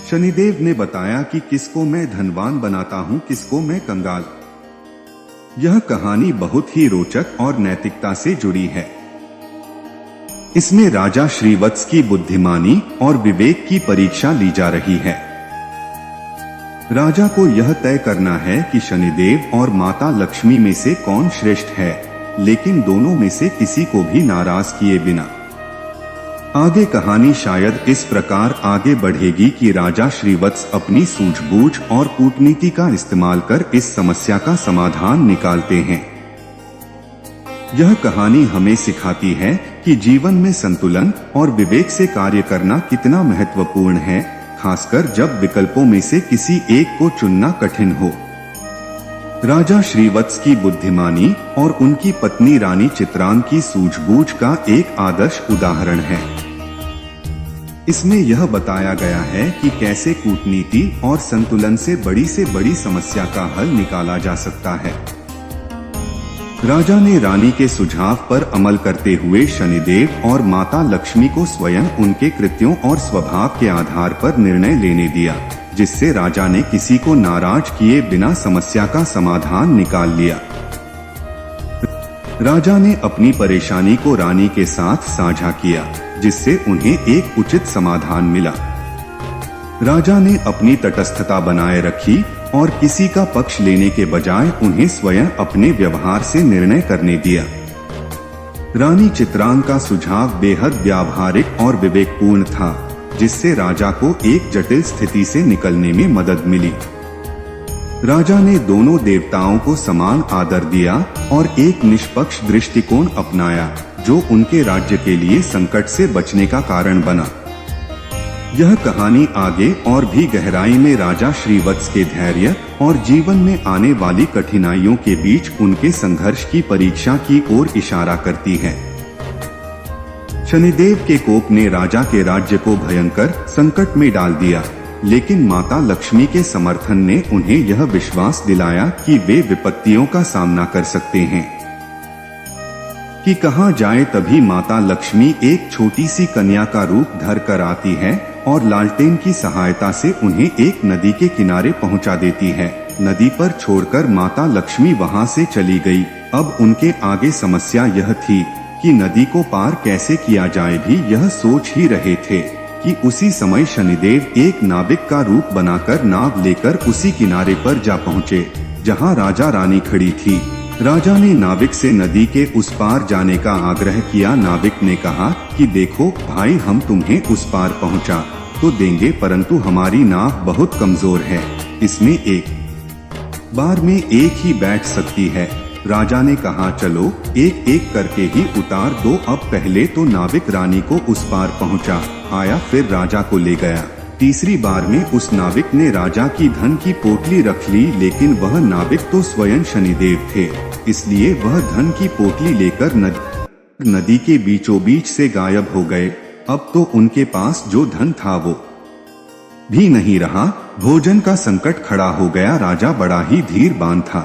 शनिदेव ने बताया कि किसको मैं धनवान बनाता हूँ, किसको मैं कंगाल। यह कहानी बहुत ही रोचक और नैतिकता से जुड़ी है। इसमें राजा श्रीवत्स की बुद्धिमानी और विवेक की परीक्षा ली जा रही है। राजा को यह तय करना है कि शनिदेव और माता लक्ष्मी में से कौन श्रेष्ठ है, लेकिन दोनों में से किसी को भी नाराज किए बिना। आगे कहानी शायद इस प्रकार आगे बढ़ेगी कि राजा श्रीवत्स अपनी सूझबूझ और कूटनीति का इस्तेमाल कर इस समस्या का समाधान निकालते हैं। यह कहानी हमें सिखाती है कि जीवन में संतुलन और विवेक से कार्य करना कितना महत्वपूर्ण है, खासकर जब विकल्पों में से किसी एक को चुनना कठिन हो। राजा श्रीवत्स की बुद्धिमानी और उनकी पत्नी रानी चित्रांग की सूझबूझ का एक आदर्श उदाहरण है। इसमें यह बताया गया है कि कैसे कूटनीति और संतुलन से बड़ी समस्या का हल निकाला जा सकता है। राजा ने रानी के सुझाव पर अमल करते हुए शनिदेव और माता लक्ष्मी को स्वयं उनके कृत्यों और स्वभाव के आधार पर निर्णय लेने दिया, जिससे राजा ने किसी को नाराज किए बिना समस्या का समाधान निकाल लिया। राजा ने अपनी परेशानी को रानी के साथ साझा किया, जिससे उन्हें एक उचित समाधान मिला। राजा ने अपनी तटस्थता बनाए रखी और किसी का पक्ष लेने के बजाय उन्हें स्वयं अपने व्यवहार से निर्णय करने दिया। रानी चित्रांग का सुझाव बेहद व्यावहारिक और विवेकपूर्ण था, जिससे राजा को एक जटिल स्थिति से निकलने में मदद मिली। राजा ने दोनों देवताओं को समान आदर दिया और एक निष्पक्ष दृष्टिकोण अपनाया, जो उनके राज्य के लिए संकट से बचने का कारण बना। यह कहानी आगे और भी गहराई में राजा श्रीवत्स के धैर्य और जीवन में आने वाली कठिनाइयों के बीच उनके संघर्ष की परीक्षा की ओर इशारा करती है। शनिदेव के कोप ने राजा के राज्य को भयंकर संकट में डाल दिया, लेकिन माता लक्ष्मी के समर्थन ने उन्हें यह विश्वास दिलाया कि वे विपत्तियों का सामना कर सकते हैं। कि कहा जाए तभी माता लक्ष्मी एक छोटी सी कन्या का रूप धर कर आती है और लालटेन की सहायता से उन्हें एक नदी के किनारे पहुंचा देती है। नदी पर छोड़कर माता लक्ष्मी वहां से चली गई। अब उनके आगे समस्या यह थी कि नदी को पार कैसे किया जाए। भी यह सोच ही रहे थे कि उसी समय शनिदेव एक नाविक का रूप बनाकर नाव लेकर उसी किनारे पर जा पहुँचे जहाँ राजा रानी खड़ी थी। राजा ने नाविक से नदी के उस पार जाने का आग्रह किया। नाविक ने कहा कि देखो भाई, हम तुम्हें उस पार पहुंचा तो देंगे, परंतु हमारी नाव बहुत कमजोर है, इसमें एक बार में एक ही बैठ सकती है। राजा ने कहा चलो एक एक करके ही उतार दो। अब पहले तो नाविक रानी को उस पार पहुंचा आया, फिर राजा को ले गया। तीसरी बार में उस नाविक ने राजा की धन की पोटली रख ली, लेकिन वह नाविक तो स्वयं शनिदेव थे, इसलिए वह धन की पोटली लेकर नदी के बीचों बीच से गायब हो गए। अब तो उनके पास जो धन था वो भी नहीं रहा। भोजन का संकट खड़ा हो गया। राजा बड़ा ही धीरबान था।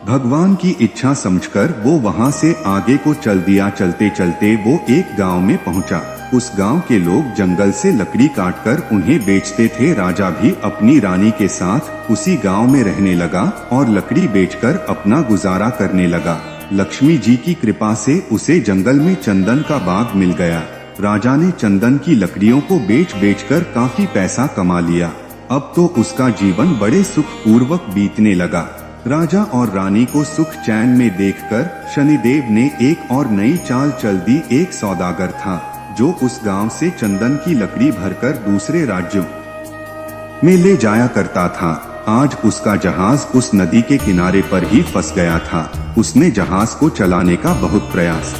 भगवान की इच्छा समझकर वो वहां से आगे को चल दिया। चलते चलते वो एक गांव में पहुंचा। उस गांव के लोग जंगल से लकड़ी काटकर उन्हें बेचते थे। राजा भी अपनी रानी के साथ उसी गांव में रहने लगा और लकड़ी बेचकर अपना गुजारा करने लगा। लक्ष्मी जी की कृपा से उसे जंगल में चंदन का बाग मिल गया। राजा ने चंदन की लकड़ियों को बेचकर काफी पैसा कमा लिया। अब तो उसका जीवन बड़े सुख पूर्वक बीतने लगा। राजा और रानी को सुख चैन में देखकर शनिदेव ने एक और नई चाल चल दी। एक सौदागर था जो उस गांव से चंदन की लकड़ी भरकर दूसरे राज्यों में ले जाया करता था। आज उसका जहाज उस नदी के किनारे पर ही फंस गया था। उसने जहाज को चलाने का बहुत प्रयास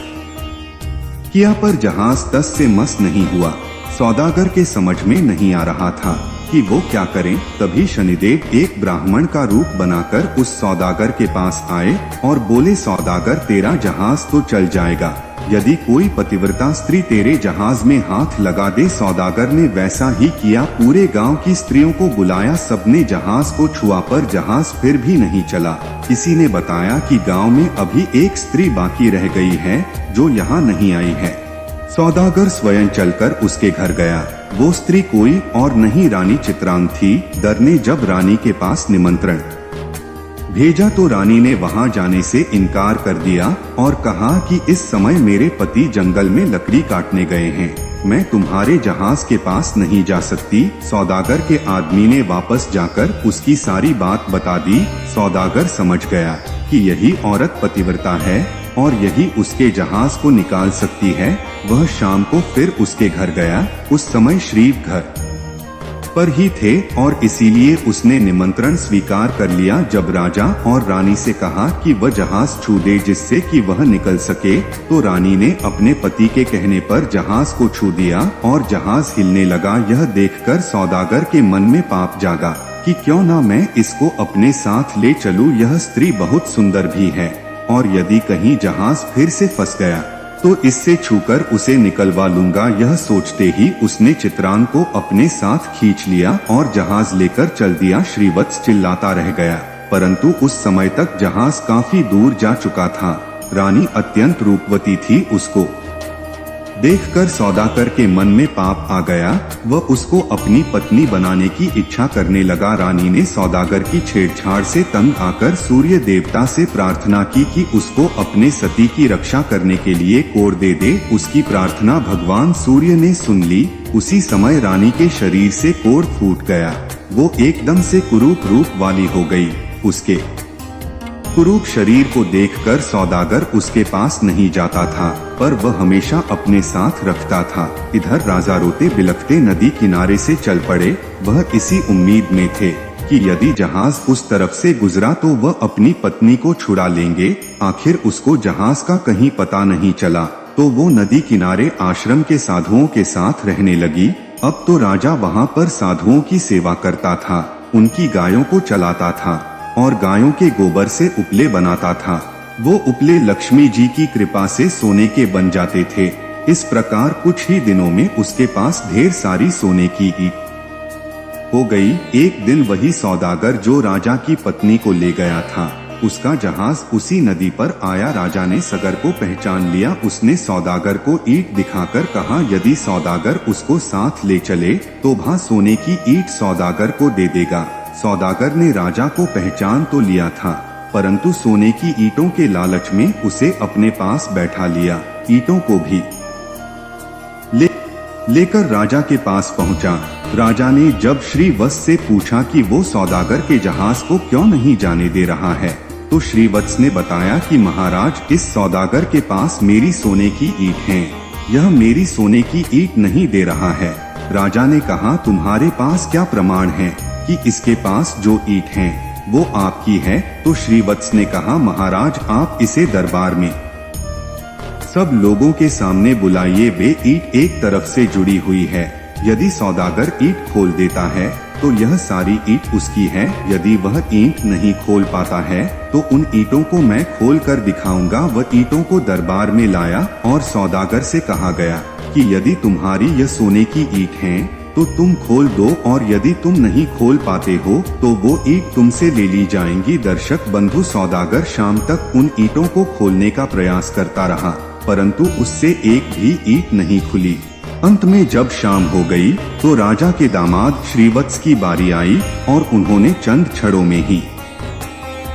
किया, पर जहाज तस से मस नहीं हुआ। सौदागर के समझ में नहीं आ रहा था कि वो क्या करें। तभी शनिदेव एक ब्राह्मण का रूप बनाकर उस सौदागर के पास आए और बोले, सौदागर तेरा जहाज तो चल जाएगा यदि कोई पतिव्रता स्त्री तेरे जहाज में हाथ लगा दे। सौदागर ने वैसा ही किया। पूरे गांव की स्त्रियों को बुलाया। सबने जहाज को छुआ, पर जहाज फिर भी नहीं चला। किसी ने बताया कि गांव में अभी एक स्त्री बाकी रह गई है जो यहाँ नहीं आई है। सौदागर स्वयं चलकर उसके घर गया। वो स्त्री कोई और नहीं रानी चित्रांग थी। दर ने जब रानी के पास निमंत्रण भेजा तो रानी ने वहां जाने से इनकार कर दिया और कहा कि इस समय मेरे पति जंगल में लकड़ी काटने गए हैं, मैं तुम्हारे जहाज के पास नहीं जा सकती। सौदागर के आदमी ने वापस जाकर उसकी सारी बात बता दी। सौदागर समझ गया कि यही औरत पतिव्रता है और यही उसके जहाज को निकाल सकती है। वह शाम को फिर उसके घर गया। उस समय श्रीव घर पर ही थे और इसीलिए उसने निमंत्रण स्वीकार कर लिया। जब राजा और रानी से कहा कि वह जहाज छू दे जिससे कि वह निकल सके, तो रानी ने अपने पति के कहने पर जहाज को छू दिया और जहाज हिलने लगा। यह देखकर सौदागर के मन में पाप जागा कि क्यों ना मैं इसको अपने साथ ले चलूं। यह स्त्री बहुत सुंदर भी है और यदि कहीं जहाज फिर से फंस गया तो इससे छूकर उसे निकलवा लूंगा। यह सोचते ही उसने चित्रांग को अपने साथ खींच लिया और जहाज लेकर चल दिया। श्रीवत्स चिल्लाता रह गया, परंतु उस समय तक जहाज काफी दूर जा चुका था। रानी अत्यंत रूपवती थी। उसको देखकर सौदागर के मन में पाप आ गया। वह उसको अपनी पत्नी बनाने की इच्छा करने लगा। रानी ने सौदागर की छेड़छाड़ से तंग आकर सूर्य देवता से प्रार्थना की कि उसको अपने सती की रक्षा करने के लिए कोर दे दे। उसकी प्रार्थना भगवान सूर्य ने सुन ली। उसी समय रानी के शरीर से कोर फूट गया। वो एकदम से कुरूप रूप वाली हो गई। उसके कुरूप शरीर को देखकर सौदागर उसके पास नहीं जाता था, पर वह हमेशा अपने साथ रखता था। इधर राजा रोते बिलखते नदी किनारे से चल पड़े। वह इसी उम्मीद में थे कि यदि जहाज उस तरफ से गुजरा तो वह अपनी पत्नी को छुड़ा लेंगे। आखिर उसको जहाज का कहीं पता नहीं चला तो वो नदी किनारे आश्रम के साधुओं के साथ रहने लगी। अब तो राजा वहाँ पर साधुओं की सेवा करता था, उनकी गायों को चलाता था और गायों के गोबर से उपले बनाता था। वो उपले लक्ष्मी जी की कृपा से सोने के बन जाते थे। इस प्रकार कुछ ही दिनों में उसके पास ढेर सारी सोने की ईंट हो गई। एक दिन वही सौदागर जो राजा की पत्नी को ले गया था, उसका जहाज उसी नदी पर आया। राजा ने सगर को पहचान लिया। उसने सौदागर को ईंट दिखाकर कहा यदि सौदागर उसको साथ ले चले तो वह सोने की ईंट सौदागर को दे देगा। सौदागर ने राजा को पहचान तो लिया था, परंतु सोने की ईंटों के लालच में उसे अपने पास बैठा लिया। ईंटों को भी लेकर राजा के पास पहुंचा। राजा ने जब श्रीवत्स से पूछा कि वो सौदागर के जहाज को क्यों नहीं जाने दे रहा है, तो श्रीवत्स ने बताया कि महाराज, इस सौदागर के पास मेरी सोने की ईंट है, यह मेरी सोने की ईंट नहीं दे रहा है। राजा ने कहा तुम्हारे पास क्या प्रमाण है कि इसके पास जो ईंट है वो आपकी है? तो श्रीवत्स ने कहा महाराज, आप इसे दरबार में सब लोगों के सामने बुलाइए। वे ईंट एक तरफ से जुड़ी हुई है। यदि सौदागर ईंट खोल देता है तो यह सारी ईंट उसकी है। यदि वह ईंट नहीं खोल पाता है तो उन ईंटों को मैं खोल कर दिखाऊंगा। वह ईंटों को दरबार में लाया और सौदागर से कहा गया कि यदि तुम्हारी यह सोने की ईंट है तो तुम खोल दो और यदि तुम नहीं खोल पाते हो तो वो ईंट तुमसे ले ली जाएंगी। दर्शक बंधु, सौदागर शाम तक उन ईंटों को खोलने का प्रयास करता रहा, परंतु उससे एक भी ईंट नहीं खुली। अंत में जब शाम हो गई तो राजा के दामाद श्रीवत्स की बारी आई और उन्होंने चंद क्षणों में ही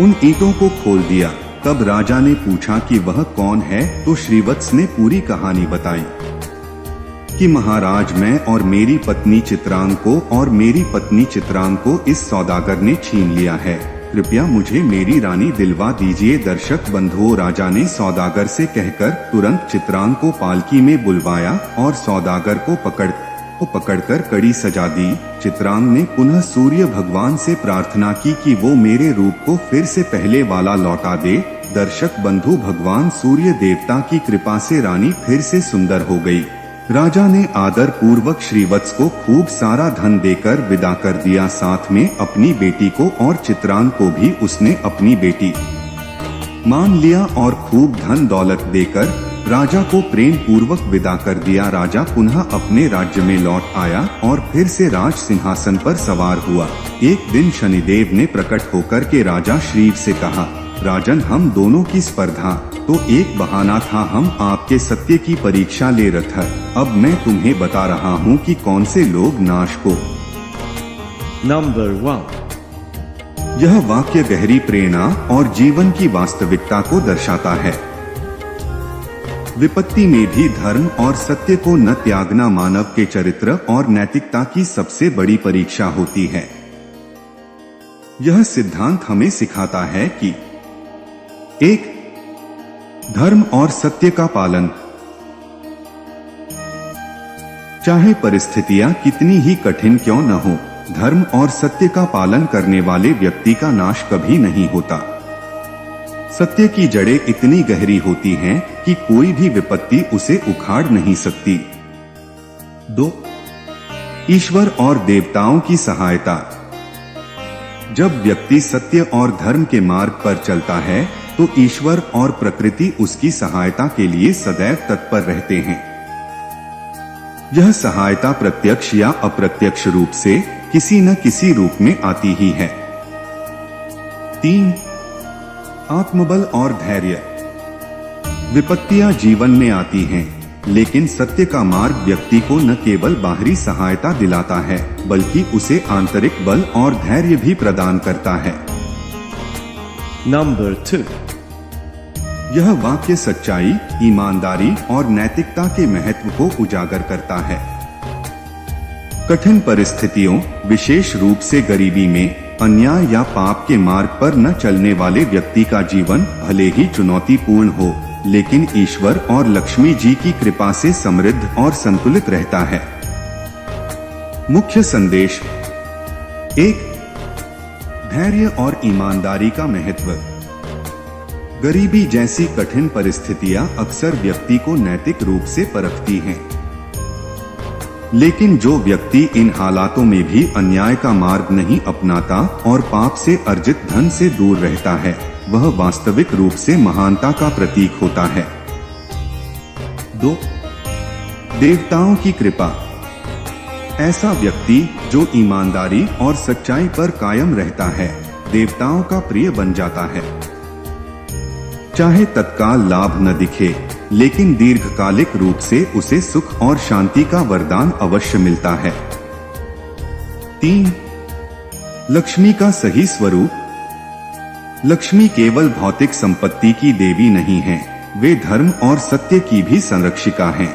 उन ईंटों को खोल दिया। तब राजा ने पूछा कि वह कौन है, तो श्रीवत्स ने पूरी कहानी बताई कि महाराज, मैं और मेरी पत्नी चित्रांग को इस सौदागर ने छीन लिया है। कृपया मुझे मेरी रानी दिलवा दीजिए। दर्शक बंधुओं, राजा ने सौदागर से कहकर तुरंत चित्रांग को पालकी में बुलवाया और सौदागर को पकड़कर कड़ी सजा दी। चित्रांग ने पुनः सूर्य भगवान से प्रार्थना की कि वो मेरे रूप को फिर से पहले वाला लौटा दे। दर्शक बंधु, भगवान सूर्य देवता की कृपा से रानी फिर से सुंदर हो गई। राजा ने आदर पूर्वक श्रीवत्स को खूब सारा धन देकर विदा कर दिया। साथ में अपनी बेटी को और चित्रांग को भी उसने अपनी बेटी मान लिया और खूब धन दौलत देकर राजा को प्रेम पूर्वक विदा कर दिया। राजा पुनः अपने राज्य में लौट आया और फिर से राज सिंहासन पर सवार हुआ। एक दिन शनिदेव ने प्रकट होकर के राजा श्रीव से कहा, राजन, हम दोनों की स्पर्धा तो एक बहाना था, हम आपके सत्य की परीक्षा ले रहे थे। अब मैं तुम्हें बता रहा हूँ कि कौन से लोग नाश को। नंबर 1। यह वाक्य गहरी प्रेरणा और जीवन की वास्तविकता को दर्शाता है। विपत्ति में भी धर्म और सत्य को न त्यागना मानव के चरित्र और नैतिकता की सबसे बड़ी परीक्षा होती है। यह सिद्धांत हमें सिखाता है कि 1. धर्म और सत्य का पालन। चाहे परिस्थितियां कितनी ही कठिन क्यों न हो, धर्म और सत्य का पालन करने वाले व्यक्ति का नाश कभी नहीं होता। सत्य की जड़ें इतनी गहरी होती हैं कि कोई भी विपत्ति उसे उखाड़ नहीं सकती। 2. ईश्वर और देवताओं की सहायता। जब व्यक्ति सत्य और धर्म के मार्ग पर चलता है तो ईश्वर और प्रकृति उसकी सहायता के लिए सदैव तत्पर रहते हैं। यह सहायता प्रत्यक्ष या अप्रत्यक्ष रूप से किसी न किसी रूप में आती ही है। 3. आत्मबल और धैर्य। विपत्तियां जीवन में आती हैं, लेकिन सत्य का मार्ग व्यक्ति को न केवल बाहरी सहायता दिलाता है, बल्कि उसे आंतरिक बल और धैर्य भी प्रदान करता है। नंबर 2। यह वाक्य सच्चाई, ईमानदारी और नैतिकता के महत्व को उजागर करता है। कठिन परिस्थितियों, विशेष रूप से गरीबी में, अन्याय या पाप के मार्ग पर न चलने वाले व्यक्ति का जीवन भले ही चुनौतीपूर्ण हो, लेकिन ईश्वर और लक्ष्मी जी की कृपा से समृद्ध और संतुलित रहता है। मुख्य संदेश। 1. धैर्य और ईमानदारी का महत्व। गरीबी जैसी कठिन परिस्थितियां अक्सर व्यक्ति को नैतिक रूप से परखती हैं, लेकिन जो व्यक्ति इन हालातों में भी अन्याय का मार्ग नहीं अपनाता और पाप से अर्जित धन से दूर रहता है, वह वास्तविक रूप से महानता का प्रतीक होता है। 2. देवताओं की कृपा। ऐसा व्यक्ति जो ईमानदारी और सच्चाई पर कायम रहता है, देवताओं का प्रिय बन जाता है। चाहे तत्काल लाभ न दिखे, लेकिन दीर्घकालिक रूप से उसे सुख और शांति का वरदान अवश्य मिलता है। 3. लक्ष्मी का सही स्वरूप। लक्ष्मी केवल भौतिक संपत्ति की देवी नहीं है, वे धर्म और सत्य की भी संरक्षिका हैं।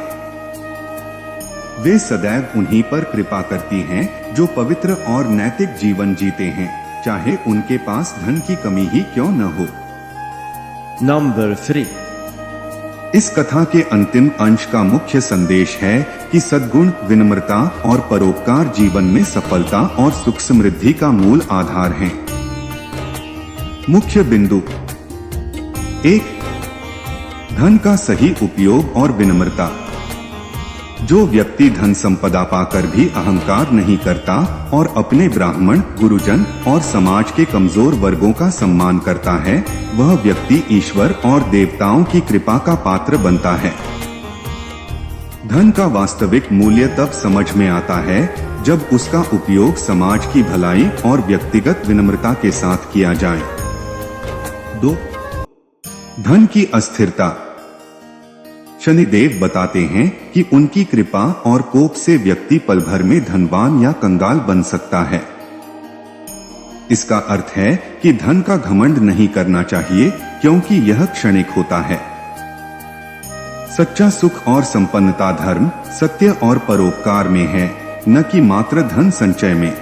वे सदैव उन्हीं पर कृपा करती हैं जो पवित्र और नैतिक जीवन जीते हैं, चाहे उनके पास धन की कमी ही क्यों न हो। नंबर 3। इस कथा के अंतिम अंश का मुख्य संदेश है कि सद्गुण, विनम्रता और परोपकार जीवन में सफलता और सुख समृद्धि का मूल आधार हैं। मुख्य बिंदु। 1. धन का सही उपयोग और विनम्रता। जो व्यक्ति धन संपदा पाकर भी अहंकार नहीं करता और अपने ब्राह्मण, गुरुजन और समाज के कमजोर वर्गों का सम्मान करता है, वह व्यक्ति ईश्वर और देवताओं की कृपा का पात्र बनता है। धन का वास्तविक मूल्य तब समझ में आता है जब उसका उपयोग समाज की भलाई और व्यक्तिगत विनम्रता के साथ किया जाए। 2. धन की अस्थिरता। शनिदेव बताते हैं कि उनकी कृपा और कोप से व्यक्ति पल भर में धनवान या कंगाल बन सकता है। इसका अर्थ है कि धन का घमंड नहीं करना चाहिए, क्योंकि यह क्षणिक होता है। सच्चा सुख और संपन्नता धर्म, सत्य और परोपकार में है, न कि मात्र धन संचय में।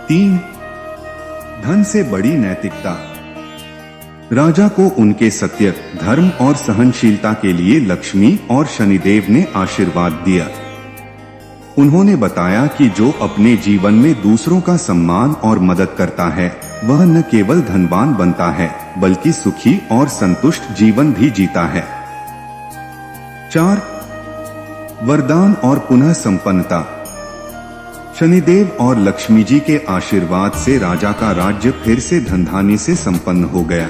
3. धन से बड़ी नैतिकता। राजा को उनके सत्य, धर्म और सहनशीलता के लिए लक्ष्मी और शनिदेव ने आशीर्वाद दिया। उन्होंने बताया कि जो अपने जीवन में दूसरों का सम्मान और मदद करता है, वह न केवल धनवान बनता है, बल्कि सुखी और संतुष्ट जीवन भी जीता है। 4. वरदान और पुनः संपन्नता। शनिदेव और लक्ष्मी जी के आशीर्वाद से राजा का राज्य फिर से धनधान्य से संपन्न हो गया।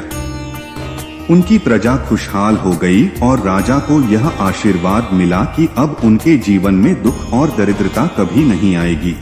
उनकी प्रजा खुशहाल हो गई और राजा को यह आशीर्वाद मिला कि अब उनके जीवन में दुख और दरिद्रता कभी नहीं आएगी।